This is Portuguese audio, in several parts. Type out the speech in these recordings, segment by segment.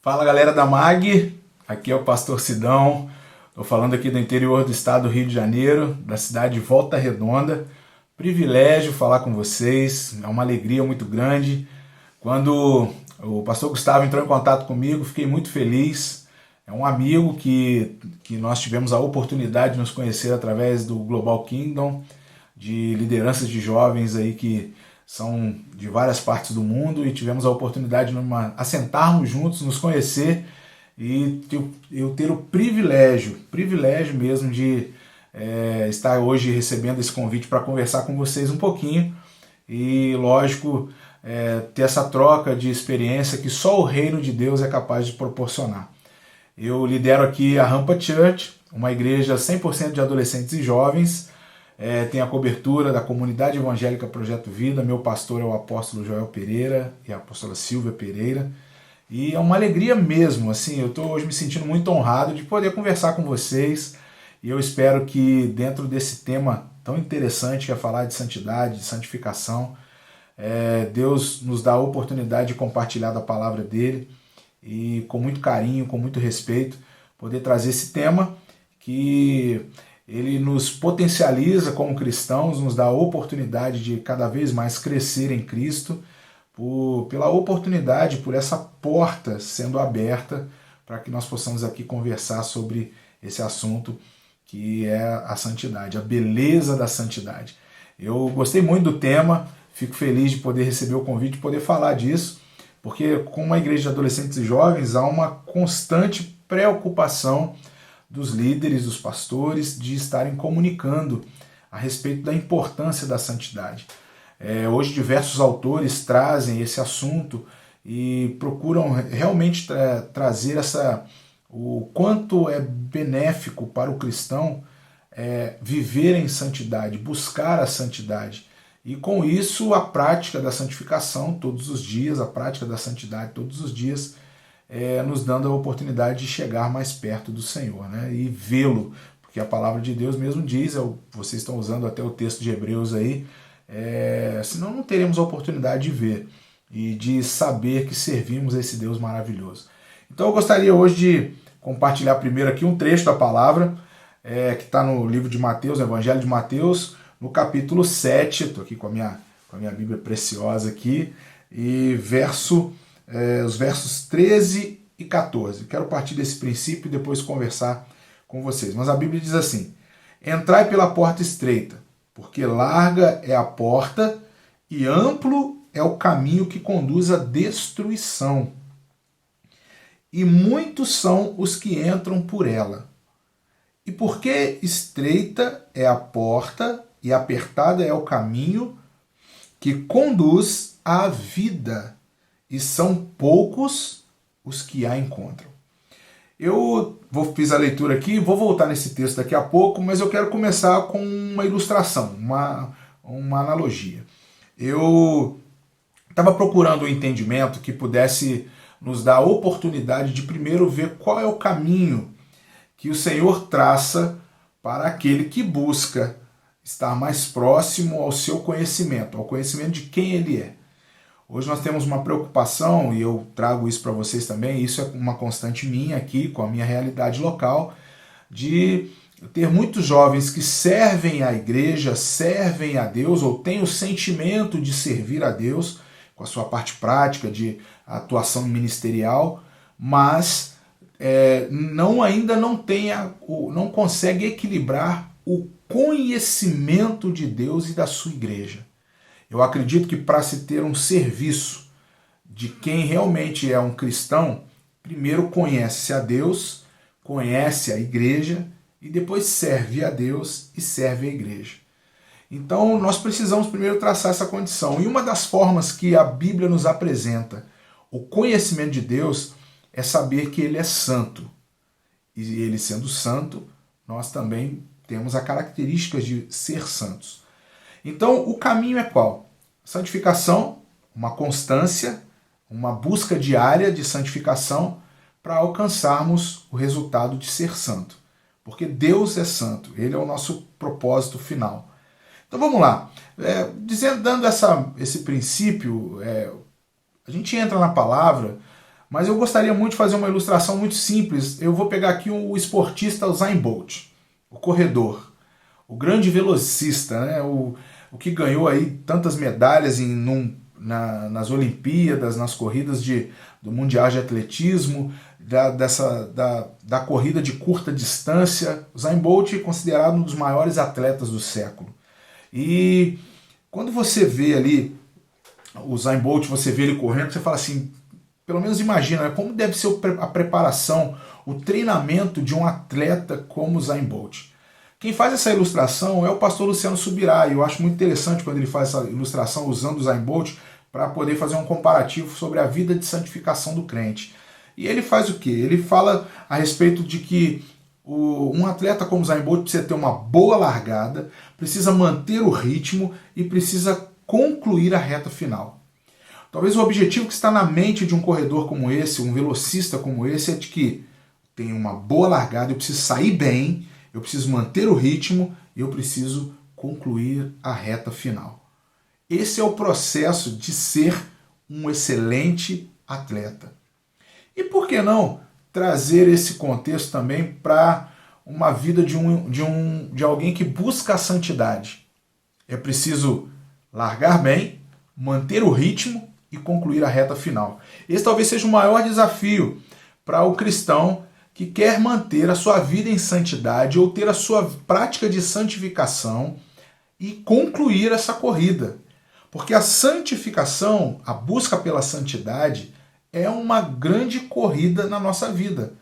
Fala galera da MAG, aqui é o Pastor Sidão, estou falando aqui do interior do estado do Rio de Janeiro, da cidade de Volta Redonda. Privilégio falar com vocês, é uma alegria muito grande. Quando o pastor Gustavo entrou em contato comigo, fiquei muito feliz. É um amigo que nós tivemos a oportunidade de nos conhecer através do Global Kingdom, de lideranças de jovens aí que são de várias partes do mundo, e tivemos a oportunidade de assentarmos juntos, nos conhecer e eu ter o privilégio mesmo de estar hoje recebendo esse convite para conversar com vocês um pouquinho e, lógico, ter essa troca de experiência que só o reino de Deus é capaz de proporcionar. Eu lidero aqui a Rampa Church, uma igreja 100% de adolescentes e jovens. Tem a cobertura da Comunidade Evangélica Projeto Vida. Meu pastor é o apóstolo Joel Pereira e a apóstola Silvia Pereira. E é uma alegria mesmo, assim, eu estou hoje me sentindo muito honrado de poder conversar com vocês. E eu espero que dentro desse tema tão interessante que é falar de santidade, de santificação, Deus nos dá a oportunidade de compartilhar da palavra dele e com muito carinho, com muito respeito, poder trazer esse tema que ele nos potencializa como cristãos, nos dá a oportunidade de cada vez mais crescer em Cristo, pela oportunidade, por essa porta sendo aberta para que nós possamos aqui conversar sobre esse assunto que é a santidade, a beleza da santidade. Eu gostei muito do tema, fico feliz de poder receber o convite, de poder falar disso, porque com uma igreja de adolescentes e jovens há uma constante preocupação dos líderes, dos pastores, de estarem comunicando a respeito da importância da santidade. Hoje diversos autores trazem esse assunto e procuram realmente trazer o quanto é benéfico para o cristão viver em santidade, buscar a santidade. E com isso a prática da santificação todos os dias, a prática da santidade todos os dias, nos dando a oportunidade de chegar mais perto do Senhor, né? E vê-lo, porque a palavra de Deus mesmo diz, vocês estão usando até o texto de Hebreus aí, senão não teremos a oportunidade de ver e de saber que servimos a esse Deus maravilhoso. Então eu gostaria hoje de compartilhar primeiro aqui um trecho da palavra, que está no livro de Mateus, no Evangelho de Mateus, no capítulo 7, estou aqui com a minha Bíblia preciosa aqui, e os versos 13 e 14. Quero partir desse princípio e depois conversar com vocês. Mas a Bíblia diz assim: entrai pela porta estreita, porque larga é a porta e amplo é o caminho que conduz à destruição. E muitos são os que entram por ela. E porque estreita é a porta e apertada é o caminho que conduz à vida, e são poucos os que a encontram. Eu fiz a leitura aqui, vou voltar nesse texto daqui a pouco, mas eu quero começar com uma ilustração, uma analogia. Eu estava procurando um entendimento que pudesse nos dar a oportunidade de primeiro ver qual é o caminho que o Senhor traça para aquele que busca estar mais próximo ao seu conhecimento, ao conhecimento de quem Ele é. Hoje nós temos uma preocupação, e eu trago isso para vocês também, isso é uma constante minha aqui, com a minha realidade local, de ter muitos jovens que servem à igreja, servem a Deus, ou têm o sentimento de servir a Deus, com a sua parte prática de atuação ministerial, mas ainda não consegue equilibrar o conhecimento de Deus e da sua igreja. Eu acredito que para se ter um serviço de quem realmente é um cristão, primeiro conhece a Deus, conhece a igreja e depois serve a Deus e serve a igreja. Então nós precisamos primeiro traçar essa condição. E uma das formas que a Bíblia nos apresenta o conhecimento de Deus é saber que Ele é santo. E Ele sendo santo, nós também temos as características de ser santos. Então, o caminho é qual? Santificação, uma constância, uma busca diária de santificação para alcançarmos o resultado de ser santo. Porque Deus é santo, Ele é o nosso propósito final. Então vamos lá. Dando esse princípio, a gente entra na palavra mas eu gostaria muito de fazer uma ilustração muito simples. Eu vou pegar aqui o esportista Usain Bolt, o corredor, o grande velocista, né? O que ganhou aí tantas medalhas nas Olimpíadas, nas corridas do Mundial de Atletismo, da corrida de curta distância. O Usain Bolt é considerado um dos maiores atletas do século. E quando você vê ali o Usain Bolt, você vê ele correndo, você fala assim, pelo menos imagina, né, como deve ser a preparação, o treinamento de um atleta como o Usain Bolt. Quem faz essa ilustração é o pastor Luciano Subirá, e eu acho muito interessante quando ele faz essa ilustração usando o Usain Bolt para poder fazer um comparativo sobre a vida de santificação do crente. E ele faz o quê? Ele fala a respeito de que um atleta como o Usain Bolt precisa ter uma boa largada, precisa manter o ritmo e precisa concluir a reta final. Talvez o objetivo que está na mente de um corredor como esse, um velocista como esse, é de que tem uma boa largada, eu preciso sair bem, eu preciso manter o ritmo e eu preciso concluir a reta final. Esse é o processo de ser um excelente atleta. E por que não trazer esse contexto também para uma vida de alguém que busca a santidade? É preciso largar bem, manter o ritmo e concluir a reta final. Esse talvez seja o maior desafio para o cristão que quer manter a sua vida em santidade ou ter a sua prática de santificação e concluir essa corrida. Porque a santificação, a busca pela santidade, é uma grande corrida na nossa vida.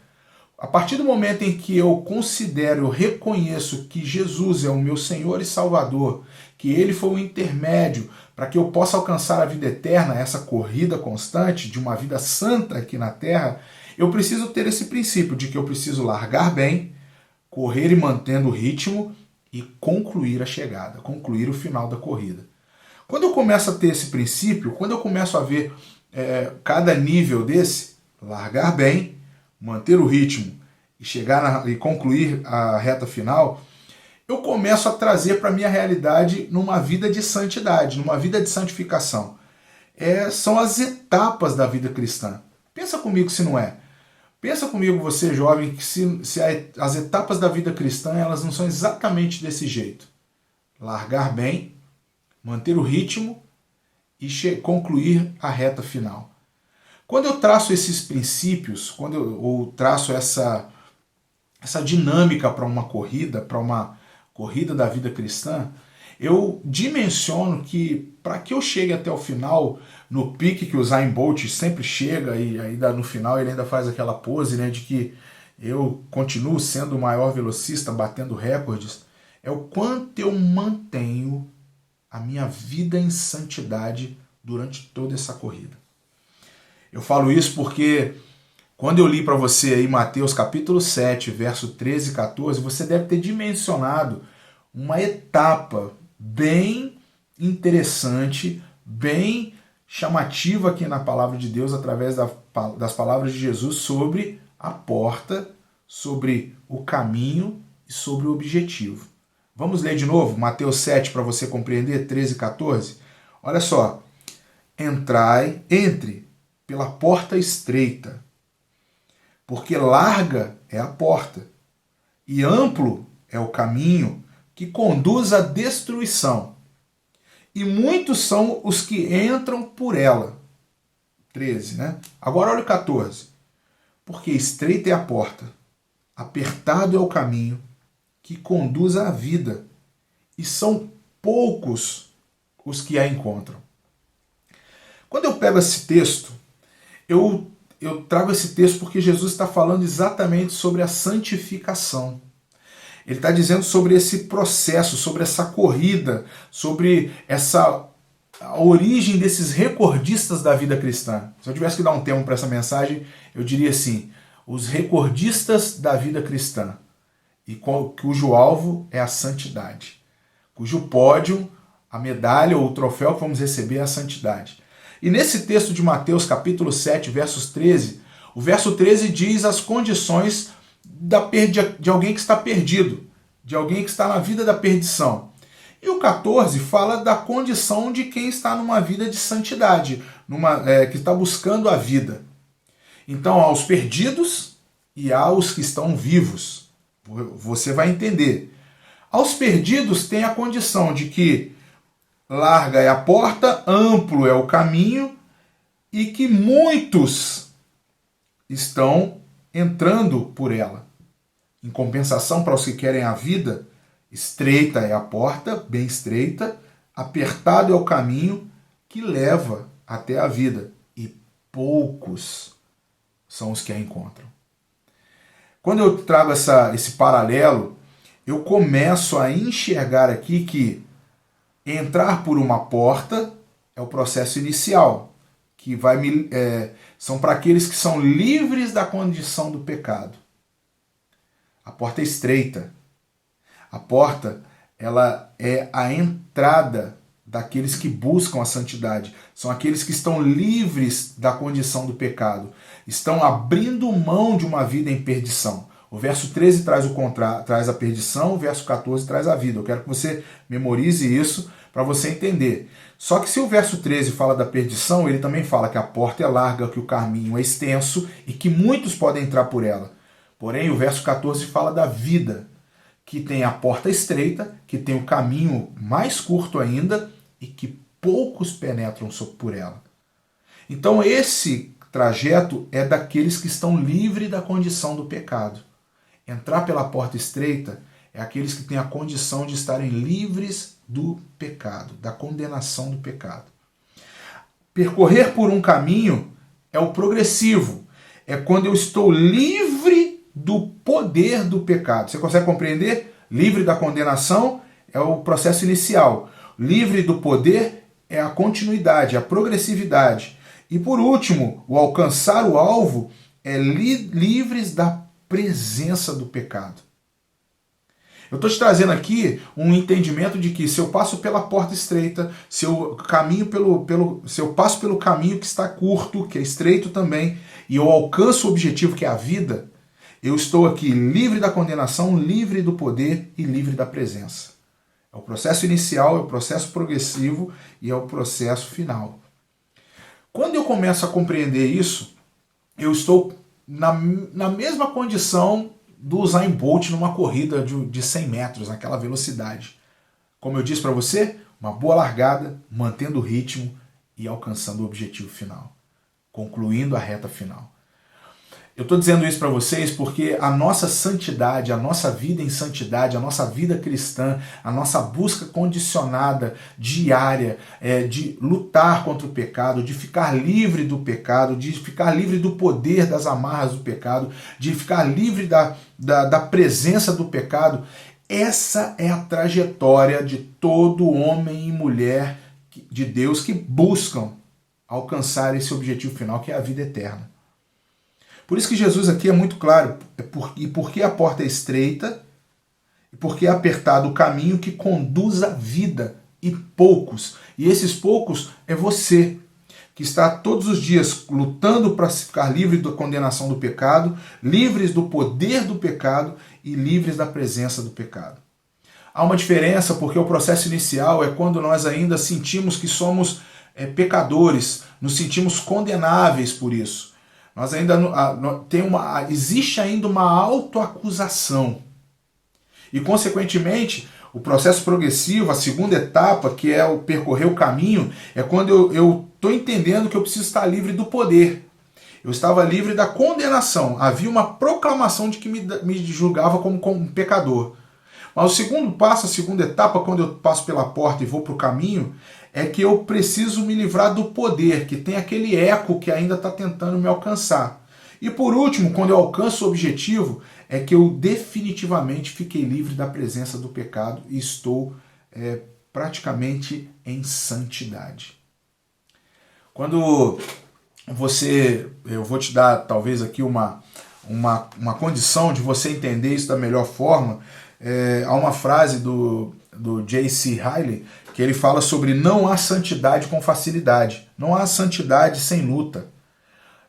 A partir do momento em que eu considero, eu reconheço que Jesus é o meu Senhor e Salvador, que Ele foi o intermédio para que eu possa alcançar a vida eterna, essa corrida constante de uma vida santa aqui na Terra, eu preciso ter esse princípio de que eu preciso largar bem, correr e mantendo o ritmo e concluir a chegada, concluir o final da corrida. Quando eu começo a ter esse princípio, quando eu começo a ver cada nível desse, largar bem, manter o ritmo e e concluir a reta final, eu começo a trazer para a minha realidade numa vida de santidade, numa vida de santificação. São as etapas da vida cristã. Pensa comigo se não é. Pensa comigo, você jovem, que as etapas da vida cristã elas não são exatamente desse jeito. Largar bem, manter o ritmo e concluir a reta final. Quando eu traço esses princípios, quando eu traço essa dinâmica para uma corrida da vida cristã, eu dimensiono que para que eu chegue até o final, no pique que o Usain Bolt sempre chega, e ainda no final ele ainda faz aquela pose, né, de que eu continuo sendo o maior velocista, batendo recordes, é o quanto eu mantenho a minha vida em santidade durante toda essa corrida. Eu falo isso porque quando eu li para você aí Mateus capítulo 7, verso 13 e 14, você deve ter dimensionado uma etapa bem interessante, bem chamativa aqui na palavra de Deus, através das palavras de Jesus sobre a porta, sobre o caminho e sobre o objetivo. Vamos ler de novo Mateus 7 para você compreender, 13 e 14? Olha só. Entre pela porta estreita, porque larga é a porta, e amplo é o caminho que conduz à destruição, e muitos são os que entram por ela. 13, né? Agora olha o 14. Porque estreita é a porta, apertado é o caminho que conduz à vida, e são poucos os que a encontram. Quando eu pego esse texto, eu trago esse texto porque Jesus está falando exatamente sobre a santificação. Ele está dizendo sobre esse processo, sobre essa corrida, sobre a origem desses recordistas da vida cristã. Se eu tivesse que dar um termo para essa mensagem, eu diria assim, os recordistas da vida cristã, e cujo alvo é a santidade, cujo pódio, a medalha ou o troféu que vamos receber é a santidade. E nesse texto de Mateus, capítulo 7, versos 13, o verso 13 diz as condições de alguém que está perdido, de alguém que está na vida da perdição. E o 14 fala da condição de quem está numa vida de santidade, que está buscando a vida. Então, aos perdidos e aos que estão vivos. Você vai entender. Aos perdidos tem a condição de que larga é a porta, amplo é o caminho e que muitos estão entrando por ela. Em compensação, para os que querem a vida, estreita é a porta, bem estreita, apertado é o caminho que leva até a vida, e poucos são os que a encontram. Quando eu trago esse paralelo, eu começo a enxergar aqui que entrar por uma porta é o processo inicial, que são para aqueles que são livres da condição do pecado. A porta é estreita. A porta, ela é a entrada daqueles que buscam a santidade. São aqueles que estão livres da condição do pecado. Estão abrindo mão de uma vida em perdição. O verso 13 traz a perdição, o verso 14 traz a vida. Eu quero que você memorize isso para você entender. Só que se o verso 13 fala da perdição, ele também fala que a porta é larga, que o caminho é extenso e que muitos podem entrar por ela. Porém, o verso 14 fala da vida, que tem a porta estreita, que tem o caminho mais curto ainda e que poucos penetram por ela. Então esse trajeto é daqueles que estão livres da condição do pecado. Entrar pela porta estreita é aqueles que têm a condição de estarem livres do pecado, da condenação do pecado. Percorrer por um caminho é o progressivo, é quando eu estou livre do poder do pecado. Você consegue compreender? Livre da condenação é o processo inicial. Livre do poder é a continuidade, a progressividade. E por último, o alcançar o alvo é livres da presença do pecado. Eu estou te trazendo aqui um entendimento de que se eu passo pela porta estreita, se eu passo pelo caminho que está curto, que é estreito também, e eu alcanço o objetivo que é a vida, eu estou aqui livre da condenação, livre do poder e livre da presença. É o processo inicial, é o processo progressivo e é o processo final. Quando eu começo a compreender isso, eu estou na mesma condição do Usain Bolt numa corrida de 100 metros, naquela velocidade. Como eu disse para você, uma boa largada, mantendo o ritmo e alcançando o objetivo final, concluindo a reta final. Eu estou dizendo isso para vocês porque a nossa santidade, a nossa vida em santidade, a nossa vida cristã, a nossa busca condicionada, diária, de lutar contra o pecado, de ficar livre do pecado, de ficar livre do poder das amarras do pecado, de ficar livre da presença do pecado, essa é a trajetória de todo homem e mulher de Deus que buscam alcançar esse objetivo final, que é a vida eterna. Por isso que Jesus aqui é muito claro, e porque a porta é estreita, e porque é apertado o caminho que conduz à vida, e poucos. E esses poucos é você, que está todos os dias lutando para ficar livre da condenação do pecado, livres do poder do pecado e livres da presença do pecado. Há uma diferença porque o processo inicial é quando nós ainda sentimos que somos pecadores, nos sentimos condenáveis por isso. Nós ainda existe ainda uma autoacusação. E, consequentemente, o processo progressivo, a segunda etapa, que é o percorrer o caminho, é quando eu estou entendendo que eu preciso estar livre do poder. Eu estava livre da condenação. Havia uma proclamação de que me julgava como um pecador. Mas o segundo passo, a segunda etapa, quando eu passo pela porta e vou para o caminho, é que eu preciso me livrar do poder, que tem aquele eco que ainda está tentando me alcançar. E por último, quando eu alcanço o objetivo, é que eu definitivamente fiquei livre da presença do pecado e estou praticamente em santidade. Quando eu vou te dar talvez aqui uma condição de você entender isso da melhor forma. Há uma frase do J.C. Ryle que ele fala sobre não há santidade com facilidade, não há santidade sem luta.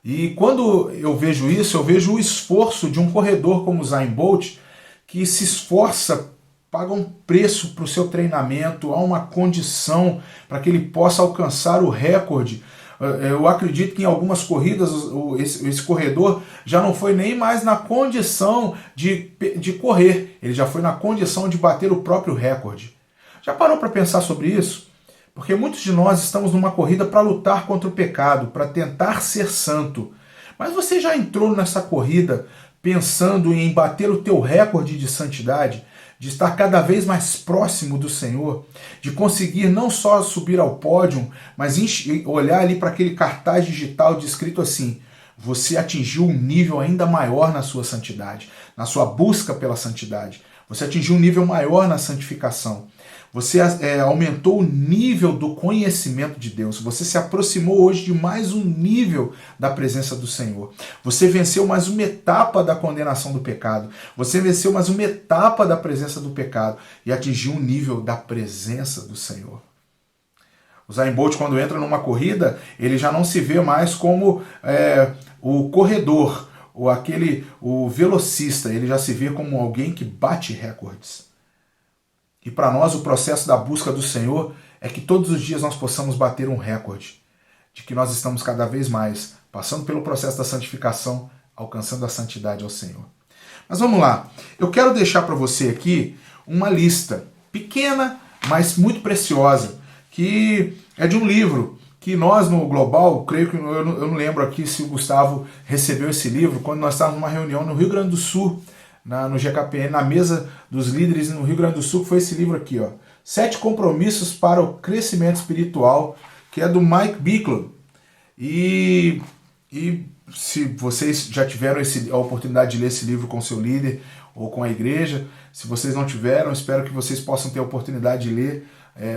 E quando eu vejo isso, eu vejo o esforço de um corredor como o Usain Bolt, que se esforça, paga um preço para o seu treinamento, há uma condição para que ele possa alcançar o recorde, Eu acredito que em algumas corridas esse corredor já não foi nem mais na condição de correr, ele já foi na condição de bater o próprio recorde. Já parou para pensar sobre isso? Porque muitos de nós estamos numa corrida para lutar contra o pecado, para tentar ser santo. Mas você já entrou nessa corrida pensando em bater o teu recorde de santidade, de estar cada vez mais próximo do Senhor, de conseguir não só subir ao pódio, mas olhar ali para aquele cartaz digital descrito assim: você atingiu um nível ainda maior na sua santidade, na sua busca pela santidade. Você atingiu um nível maior na santificação. Você aumentou o nível do conhecimento de Deus. Você se aproximou hoje de mais um nível da presença do Senhor. Você venceu mais uma etapa da condenação do pecado. Você venceu mais uma etapa da presença do pecado e atingiu um nível da presença do Senhor. O Usain Bolt, quando entra numa corrida, ele já não se vê mais como o corredor, ou o velocista. Ele já se vê como alguém que bate recordes. E para nós o processo da busca do Senhor é que todos os dias nós possamos bater um recorde, de que nós estamos cada vez mais passando pelo processo da santificação, alcançando a santidade ao Senhor. Mas vamos lá, eu quero deixar para você aqui uma lista pequena, mas muito preciosa, que é de um livro que nós no Global, creio que eu não lembro aqui se o Gustavo recebeu esse livro, quando nós estávamos numa reunião no Rio Grande do Sul, no GKPN, na mesa dos líderes no Rio Grande do Sul, que foi esse livro aqui, ó, 7 compromissos para o crescimento espiritual, que é do Mike Bickle. E se vocês já tiveram a oportunidade de ler esse livro com seu líder ou com a igreja, se vocês não tiveram, espero que vocês possam ter a oportunidade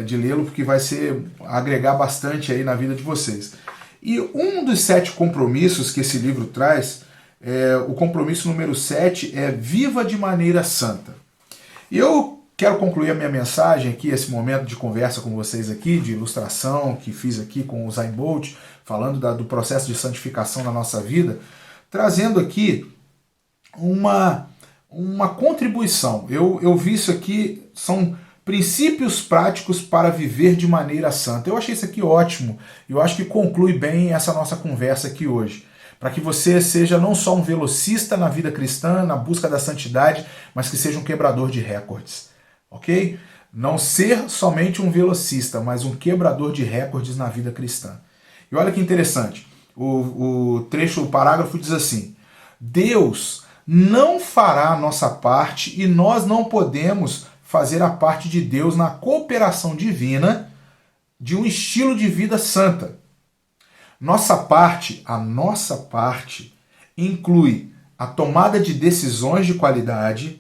de lê-lo, porque vai agregar bastante aí na vida de vocês. E um dos 7 compromissos que esse livro traz, o compromisso número 7 é viva de maneira santa. E eu quero concluir a minha mensagem aqui, esse momento de conversa com vocês aqui, de ilustração que fiz aqui com o Usain Bolt, falando do processo de santificação na nossa vida, trazendo aqui uma contribuição. Eu vi isso aqui, são princípios práticos para viver de maneira santa. Eu achei isso aqui ótimo, e eu acho que conclui bem essa nossa conversa aqui hoje. Para que você seja não só um velocista na vida cristã, na busca da santidade, mas que seja um quebrador de recordes, ok? Não ser somente um velocista, mas um quebrador de recordes na vida cristã. E olha que interessante, o parágrafo diz assim: Deus não fará a nossa parte e nós não podemos fazer a parte de Deus na cooperação divina de um estilo de vida santa. A nossa parte inclui a tomada de decisões de qualidade,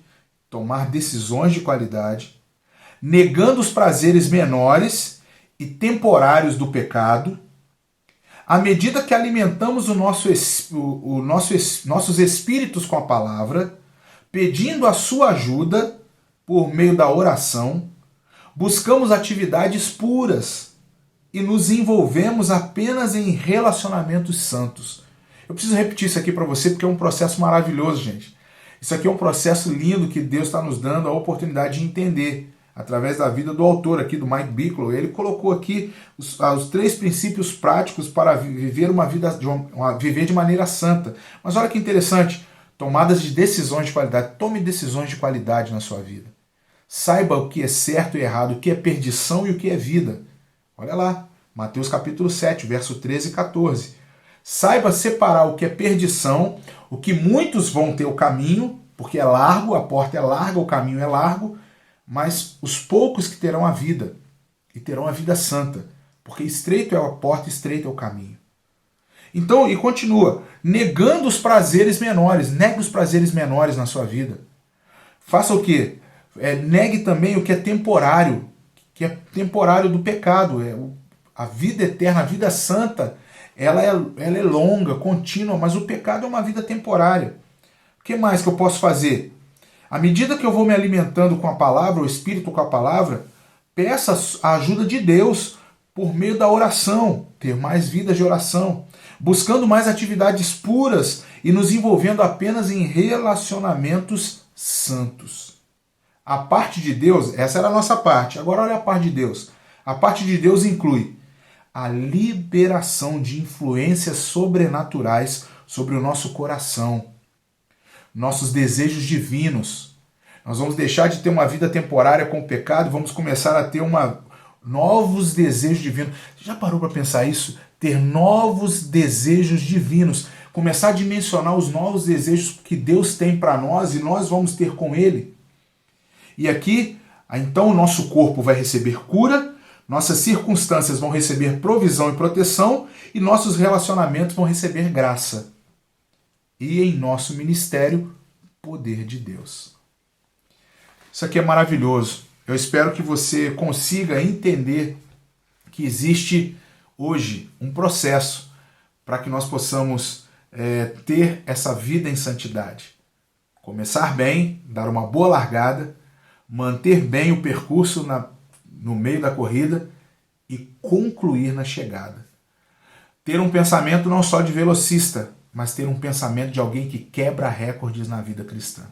negando os prazeres menores e temporários do pecado, à medida que alimentamos nossos espíritos com a palavra, pedindo a sua ajuda por meio da oração, buscamos atividades puras e nos envolvemos apenas em relacionamentos santos. Eu preciso repetir isso aqui para você porque é um processo maravilhoso, gente. Isso aqui é um processo lindo que Deus está nos dando a oportunidade de entender através da vida do autor aqui, do Mike Bickle. Ele colocou aqui os 3 princípios práticos para viver viver de maneira santa. Mas olha que interessante, tomadas de decisões de qualidade. Tome decisões de qualidade na sua vida. Saiba o que é certo e errado, o que é perdição e o que é vida. Olha lá, Mateus capítulo 7, verso 13 e 14. Saiba separar o que é perdição, o que muitos vão ter o caminho, porque é largo, a porta é larga, o caminho é largo, mas os poucos que terão a vida, e terão a vida santa, porque estreito é a porta, estreito é o caminho. Então, e continua, negando os prazeres menores, negue os prazeres menores na sua vida. Faça o quê? Negue também o que é temporário do pecado. A vida eterna, a vida santa, ela é longa, contínua, mas o pecado é uma vida temporária. O que mais que eu posso fazer? À medida que eu vou me alimentando com a palavra, o Espírito com a palavra, peça a ajuda de Deus por meio da oração, ter mais vidas de oração, buscando mais atividades puras e nos envolvendo apenas em relacionamentos santos. A parte de Deus, essa era a nossa parte. Agora olha a parte de Deus. A parte de Deus inclui a liberação de influências sobrenaturais sobre o nosso coração, nossos desejos divinos. Nós vamos deixar de ter uma vida temporária com o pecado e vamos começar a ter novos desejos divinos. Você já parou para pensar isso? Ter novos desejos divinos. Começar a dimensionar os novos desejos que Deus tem para nós e nós vamos ter com Ele. E aqui, então, o nosso corpo vai receber cura, nossas circunstâncias vão receber provisão e proteção e nossos relacionamentos vão receber graça. E em nosso ministério, poder de Deus. Isso aqui é maravilhoso. Eu espero que você consiga entender que existe hoje um processo para que nós possamos ter essa vida em santidade. Começar bem, dar uma boa largada, manter bem o percurso no meio da corrida e concluir na chegada. Ter um pensamento não só de velocista, mas ter um pensamento de alguém que quebra recordes na vida cristã.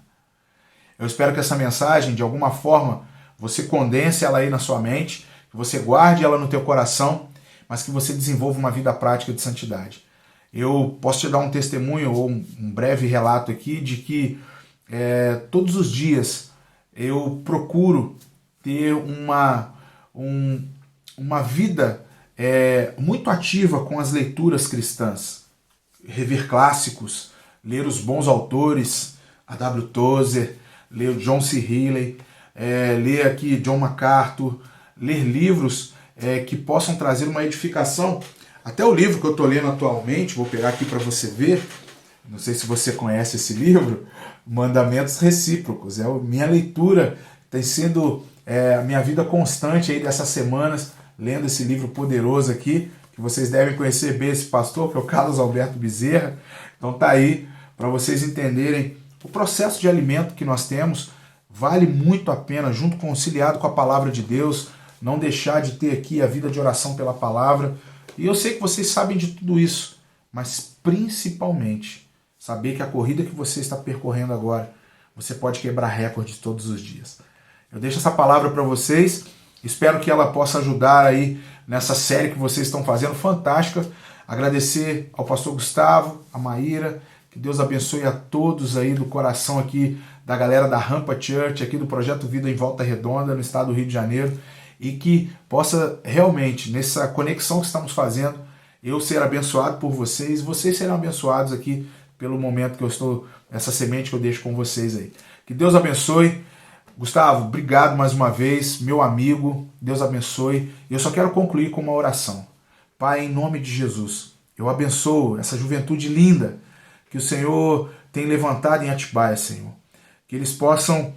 Eu espero que essa mensagem, de alguma forma, você condense ela aí na sua mente, que você guarde ela no teu coração, mas que você desenvolva uma vida prática de santidade. Eu posso te dar um testemunho ou um breve relato aqui de que todos os dias eu procuro ter uma vida muito ativa com as leituras cristãs. Rever clássicos, ler os bons autores, a W. Tozer, ler o John C. Healey, ler aqui John MacArthur, ler livros que possam trazer uma edificação. Até o livro que eu estou lendo atualmente, vou pegar aqui para você ver, não sei se você conhece esse livro, Mandamentos Recíprocos. Minha leitura tem sido a minha vida constante aí dessas semanas, lendo esse livro poderoso aqui, que vocês devem conhecer bem esse pastor, que é o Carlos Alberto Bezerra. Então tá aí, para vocês entenderem o processo de alimento que nós temos, vale muito a pena, junto conciliado com a palavra de Deus, não deixar de ter aqui a vida de oração pela palavra. E eu sei que vocês sabem de tudo isso, mas principalmente saber que a corrida que você está percorrendo agora, você pode quebrar recordes todos os dias. Eu deixo essa palavra para vocês, espero que ela possa ajudar aí nessa série que vocês estão fazendo, fantástica. Agradecer ao pastor Gustavo, a Maíra, que Deus abençoe a todos aí do coração aqui da galera da Rampa Church, aqui do Projeto Vida em Volta Redonda, no estado do Rio de Janeiro, e que possa realmente, nessa conexão que estamos fazendo, eu ser abençoado por vocês, vocês serão abençoados aqui pelo momento que eu estou, essa semente que eu deixo com vocês aí. Que Deus abençoe. Gustavo, obrigado mais uma vez, meu amigo, Deus abençoe. Eu só quero concluir com uma oração. Pai, em nome de Jesus, eu abençoo essa juventude linda que o Senhor tem levantado em Atibaia, Senhor. Que eles possam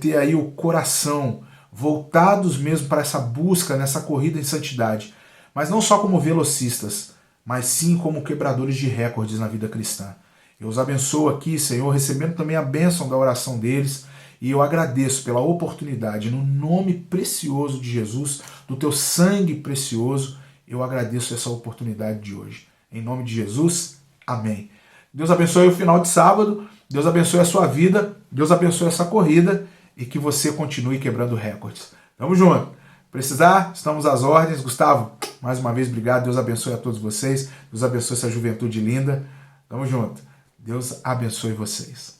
ter aí o coração voltados mesmo para essa busca, nessa corrida em santidade. Mas não só como velocistas, mas sim como quebradores de recordes na vida cristã. Eu os abençoo aqui, Senhor, recebendo também a bênção da oração deles, e eu agradeço pela oportunidade, no nome precioso de Jesus, do teu sangue precioso, eu agradeço essa oportunidade de hoje. Em nome de Jesus, amém. Deus abençoe o final de sábado, Deus abençoe a sua vida, Deus abençoe essa corrida e que você continue quebrando recordes. Tamo junto. Precisar, estamos às ordens. Gustavo, mais uma vez, obrigado. Deus abençoe a todos vocês. Deus abençoe essa juventude linda. Tamo junto. Deus abençoe vocês.